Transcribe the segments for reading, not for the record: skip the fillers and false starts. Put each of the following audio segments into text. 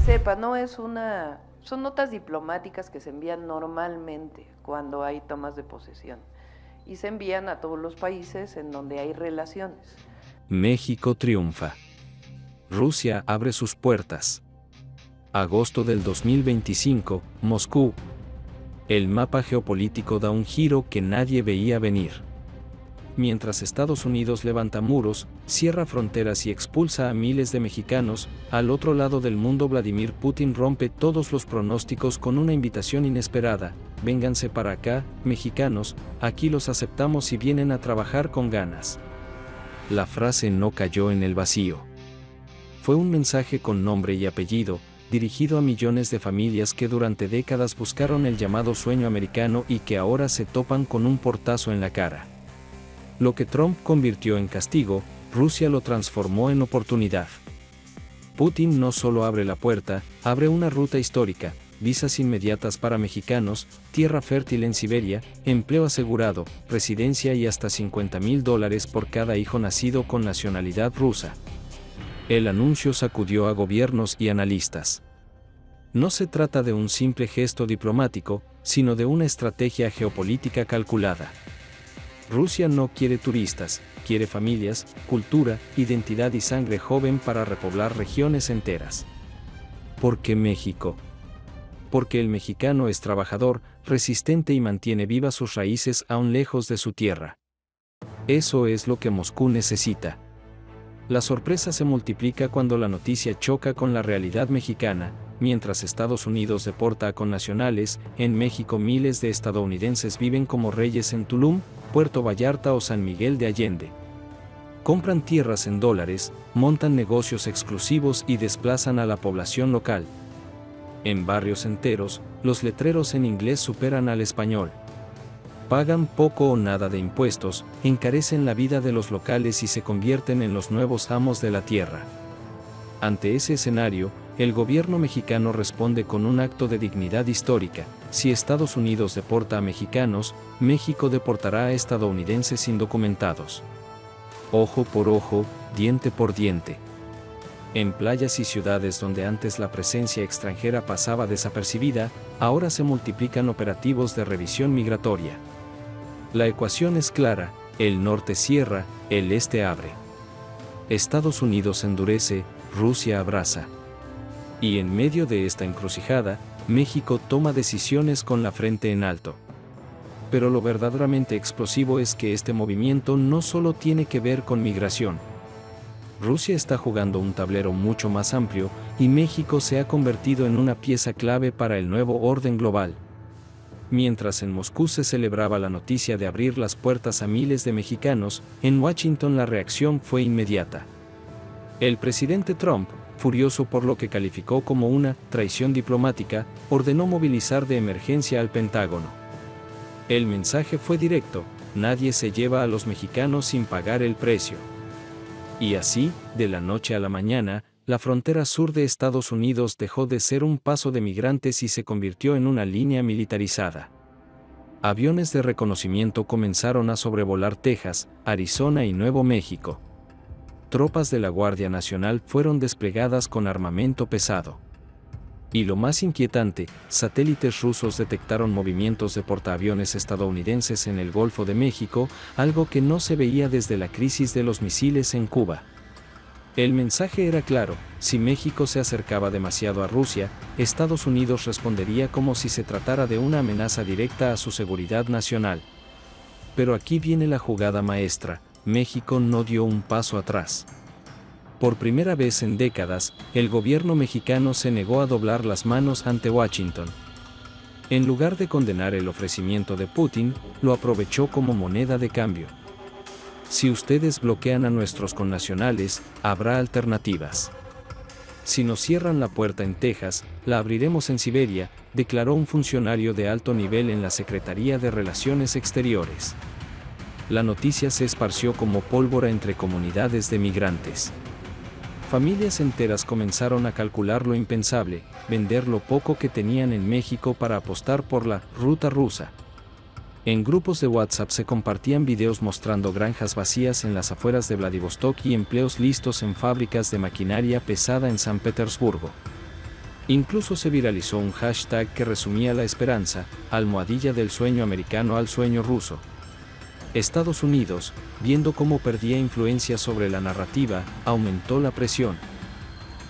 sepa, no es una... Son notas diplomáticas que se envían normalmente cuando hay tomas de posesión y se envían a todos los países en donde hay relaciones. México triunfa. Rusia abre sus puertas. Agosto del 2025, Moscú. El mapa geopolítico da un giro que nadie veía venir. Mientras Estados Unidos levanta muros, cierra fronteras y expulsa a miles de mexicanos, al otro lado del mundo Vladimir Putin rompe todos los pronósticos con una invitación inesperada: vénganse para acá, mexicanos, aquí los aceptamos y vienen a trabajar con ganas. La frase no cayó en el vacío. Fue un mensaje con nombre y apellido, dirigido a millones de familias que durante décadas buscaron el llamado sueño americano y que ahora se topan con un portazo en la cara. Lo que Trump convirtió en castigo, Rusia lo transformó en oportunidad. Putin no solo abre la puerta, abre una ruta histórica: visas inmediatas para mexicanos, tierra fértil en Siberia, empleo asegurado, residencia y hasta $50,000 por cada hijo nacido con nacionalidad rusa. El anuncio sacudió a gobiernos y analistas. No se trata de un simple gesto diplomático, sino de una estrategia geopolítica calculada. Rusia no quiere turistas, quiere familias, cultura, identidad y sangre joven para repoblar regiones enteras. ¿Por qué México? Porque el mexicano es trabajador, resistente y mantiene vivas sus raíces aún lejos de su tierra. Eso es lo que Moscú necesita. La sorpresa se multiplica cuando la noticia choca con la realidad mexicana. Mientras Estados Unidos deporta a connacionales, en México miles de estadounidenses viven como reyes en Tulum, Puerto Vallarta o San Miguel de Allende. Compran tierras en dólares, montan negocios exclusivos y desplazan a la población local. En barrios enteros, los letreros en inglés superan al español. Pagan poco o nada de impuestos, encarecen la vida de los locales y se convierten en los nuevos amos de la tierra. Ante ese escenario, el gobierno mexicano responde con un acto de dignidad histórica: si Estados Unidos deporta a mexicanos, México deportará a estadounidenses indocumentados. Ojo por ojo, diente por diente. En playas y ciudades donde antes la presencia extranjera pasaba desapercibida, ahora se multiplican operativos de revisión migratoria. La ecuación es clara: el norte cierra, el este abre. Estados Unidos endurece, Rusia abraza. Y en medio de esta encrucijada, México toma decisiones con la frente en alto. Pero lo verdaderamente explosivo es que este movimiento no solo tiene que ver con migración. Rusia está jugando un tablero mucho más amplio, y México se ha convertido en una pieza clave para el nuevo orden global. Mientras en Moscú se celebraba la noticia de abrir las puertas a miles de mexicanos, en Washington la reacción fue inmediata. El presidente Trump, furioso por lo que calificó como una traición diplomática, ordenó movilizar de emergencia al Pentágono. El mensaje fue directo: nadie se lleva a los mexicanos sin pagar el precio. Y así, de la noche a la mañana, la frontera sur de Estados Unidos dejó de ser un paso de migrantes y se convirtió en una línea militarizada. Aviones de reconocimiento comenzaron a sobrevolar Texas, Arizona y Nuevo México. Tropas de la Guardia Nacional fueron desplegadas con armamento pesado. Y lo más inquietante, satélites rusos detectaron movimientos de portaaviones estadounidenses en el Golfo de México, algo que no se veía desde la crisis de los misiles en Cuba. El mensaje era claro: si México se acercaba demasiado a Rusia, Estados Unidos respondería como si se tratara de una amenaza directa a su seguridad nacional. Pero aquí viene la jugada maestra: México no dio un paso atrás. Por primera vez en décadas, el gobierno mexicano se negó a doblar las manos ante Washington. En lugar de condenar el ofrecimiento de Putin, lo aprovechó como moneda de cambio. Si ustedes bloquean a nuestros connacionales, habrá alternativas. Si nos cierran la puerta en Texas, la abriremos en Siberia, declaró un funcionario de alto nivel en la Secretaría de Relaciones Exteriores. La noticia se esparció como pólvora entre comunidades de migrantes. Familias enteras comenzaron a calcular lo impensable: vender lo poco que tenían en México para apostar por la ruta rusa. En grupos de WhatsApp se compartían videos mostrando granjas vacías en las afueras de Vladivostok y empleos listos en fábricas de maquinaria pesada en San Petersburgo. Incluso se viralizó un hashtag que resumía la esperanza, almohadilla del sueño americano al sueño ruso. Estados Unidos, viendo cómo perdía influencia sobre la narrativa, aumentó la presión.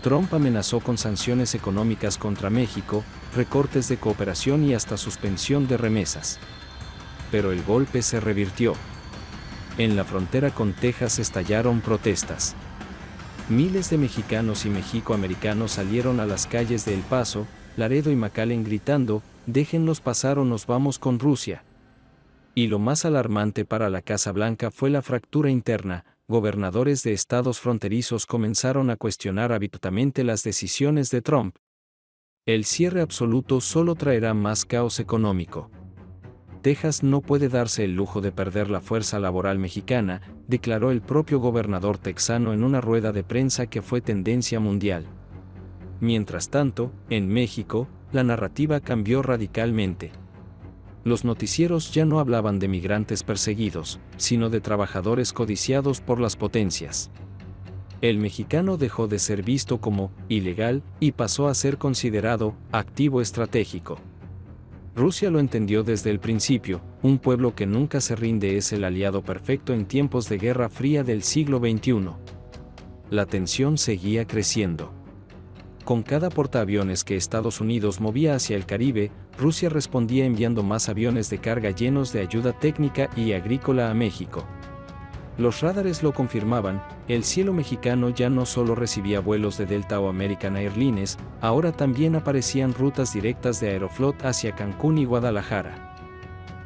Trump amenazó con sanciones económicas contra México, recortes de cooperación y hasta suspensión de remesas. Pero el golpe se revirtió. En la frontera con Texas estallaron protestas. Miles de mexicanos y mexicoamericanos salieron a las calles de El Paso, Laredo y McAllen gritando, «Déjenlos pasar o nos vamos con Rusia». Y lo más alarmante para la Casa Blanca fue la fractura interna. Gobernadores de estados fronterizos comenzaron a cuestionar abiertamente las decisiones de Trump. El cierre absoluto solo traerá más caos económico. Texas no puede darse el lujo de perder la fuerza laboral mexicana, declaró el propio gobernador texano en una rueda de prensa que fue tendencia mundial. Mientras tanto, en México, la narrativa cambió radicalmente. Los noticieros ya no hablaban de migrantes perseguidos, sino de trabajadores codiciados por las potencias. El mexicano dejó de ser visto como ilegal y pasó a ser considerado activo estratégico. Rusia lo entendió desde el principio, un pueblo que nunca se rinde es el aliado perfecto en tiempos de Guerra Fría del siglo XXI. La tensión seguía creciendo. Con cada portaaviones que Estados Unidos movía hacia el Caribe, Rusia respondía enviando más aviones de carga llenos de ayuda técnica y agrícola a México. Los radares lo confirmaban, el cielo mexicano ya no solo recibía vuelos de Delta o American Airlines, ahora también aparecían rutas directas de Aeroflot hacia Cancún y Guadalajara.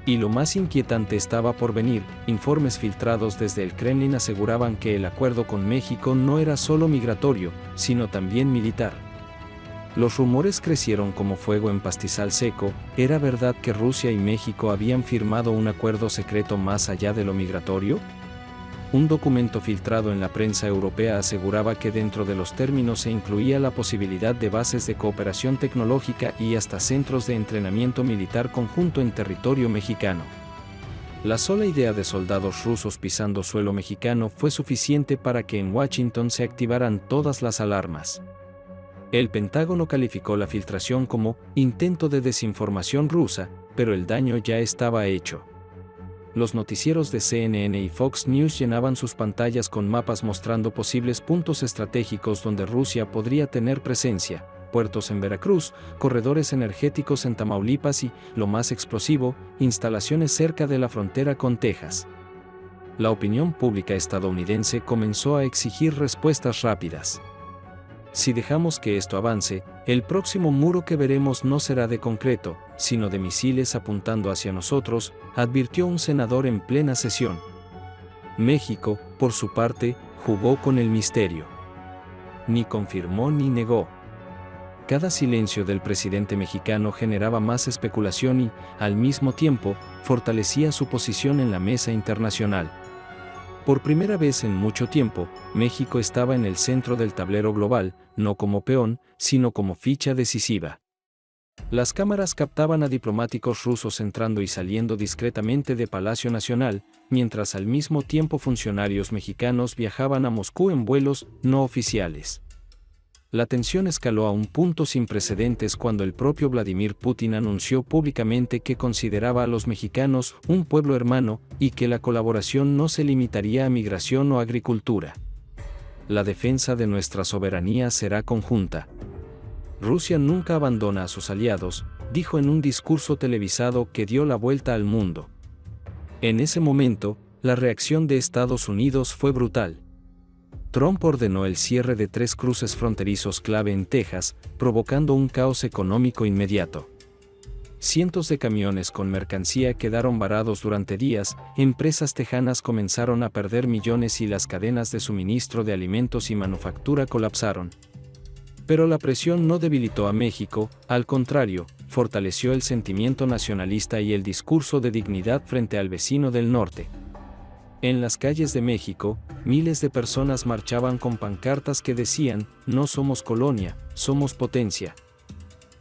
Y lo más inquietante estaba por venir, informes filtrados desde el Kremlin aseguraban que el acuerdo con México no era solo migratorio, sino también militar. Los rumores crecieron como fuego en pastizal seco. ¿Era verdad que Rusia y México habían firmado un acuerdo secreto más allá de lo migratorio? Un documento filtrado en la prensa europea aseguraba que dentro de los términos se incluía la posibilidad de bases de cooperación tecnológica y hasta centros de entrenamiento militar conjunto en territorio mexicano. La sola idea de soldados rusos pisando suelo mexicano fue suficiente para que en Washington se activaran todas las alarmas. El Pentágono calificó la filtración como intento de desinformación rusa, pero el daño ya estaba hecho. Los noticieros de CNN y Fox News llenaban sus pantallas con mapas mostrando posibles puntos estratégicos donde Rusia podría tener presencia, puertos en Veracruz, corredores energéticos en Tamaulipas y, lo más explosivo, instalaciones cerca de la frontera con Texas. La opinión pública estadounidense comenzó a exigir respuestas rápidas. Si dejamos que esto avance, el próximo muro que veremos no será de concreto, sino de misiles apuntando hacia nosotros, advirtió un senador en plena sesión. México, por su parte, jugó con el misterio. Ni confirmó ni negó. Cada silencio del presidente mexicano generaba más especulación y, al mismo tiempo, fortalecía su posición en la mesa internacional. Por primera vez en mucho tiempo, México estaba en el centro del tablero global, no como peón, sino como ficha decisiva. Las cámaras captaban a diplomáticos rusos entrando y saliendo discretamente de Palacio Nacional, mientras al mismo tiempo funcionarios mexicanos viajaban a Moscú en vuelos no oficiales. La tensión escaló a un punto sin precedentes cuando el propio Vladimir Putin anunció públicamente que consideraba a los mexicanos un pueblo hermano y que la colaboración no se limitaría a migración o agricultura. La defensa de nuestra soberanía será conjunta. Rusia nunca abandona a sus aliados, dijo en un discurso televisado que dio la vuelta al mundo. En ese momento, la reacción de Estados Unidos fue brutal. Trump ordenó el cierre de 3 cruces fronterizos clave en Texas, provocando un caos económico inmediato. Cientos de camiones con mercancía quedaron varados durante días, empresas tejanas comenzaron a perder millones y las cadenas de suministro de alimentos y manufactura colapsaron. Pero la presión no debilitó a México, al contrario, fortaleció el sentimiento nacionalista y el discurso de dignidad frente al vecino del norte. En las calles de México, miles de personas marchaban con pancartas que decían, no somos colonia, somos potencia.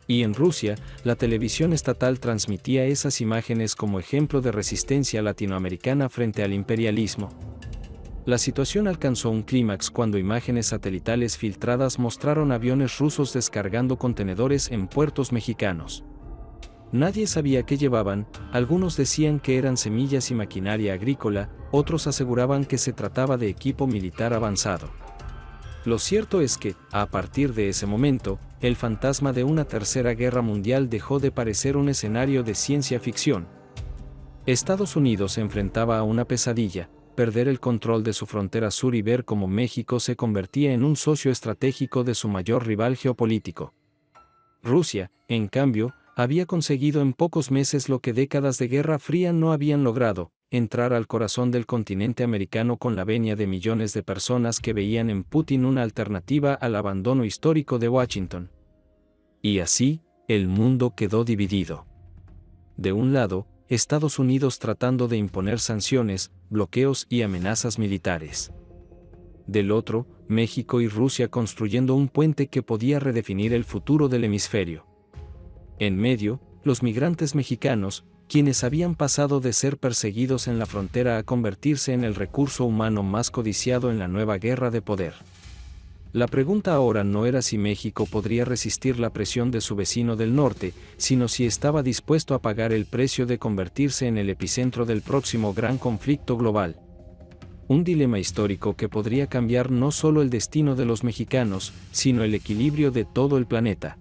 Y en Rusia, la televisión estatal transmitía esas imágenes como ejemplo de resistencia latinoamericana frente al imperialismo. La situación alcanzó un clímax cuando imágenes satelitales filtradas mostraron aviones rusos descargando contenedores en puertos mexicanos. Nadie sabía qué llevaban, algunos decían que eran semillas y maquinaria agrícola, otros aseguraban que se trataba de equipo militar avanzado. Lo cierto es que, a partir de ese momento, el fantasma de una tercera guerra mundial dejó de parecer un escenario de ciencia ficción. Estados Unidos se enfrentaba a una pesadilla: perder el control de su frontera sur y ver cómo México se convertía en un socio estratégico de su mayor rival geopolítico. Rusia, en cambio, había conseguido en pocos meses lo que décadas de Guerra Fría no habían logrado: entrar al corazón del continente americano con la venia de millones de personas que veían en Putin una alternativa al abandono histórico de Washington. Y así, el mundo quedó dividido. De un lado, Estados Unidos tratando de imponer sanciones, bloqueos y amenazas militares. Del otro, México y Rusia construyendo un puente que podía redefinir el futuro del hemisferio. En medio, los migrantes mexicanos, quienes habían pasado de ser perseguidos en la frontera a convertirse en el recurso humano más codiciado en la nueva guerra de poder. La pregunta ahora no era si México podría resistir la presión de su vecino del norte, sino si estaba dispuesto a pagar el precio de convertirse en el epicentro del próximo gran conflicto global. Un dilema histórico que podría cambiar no solo el destino de los mexicanos, sino el equilibrio de todo el planeta.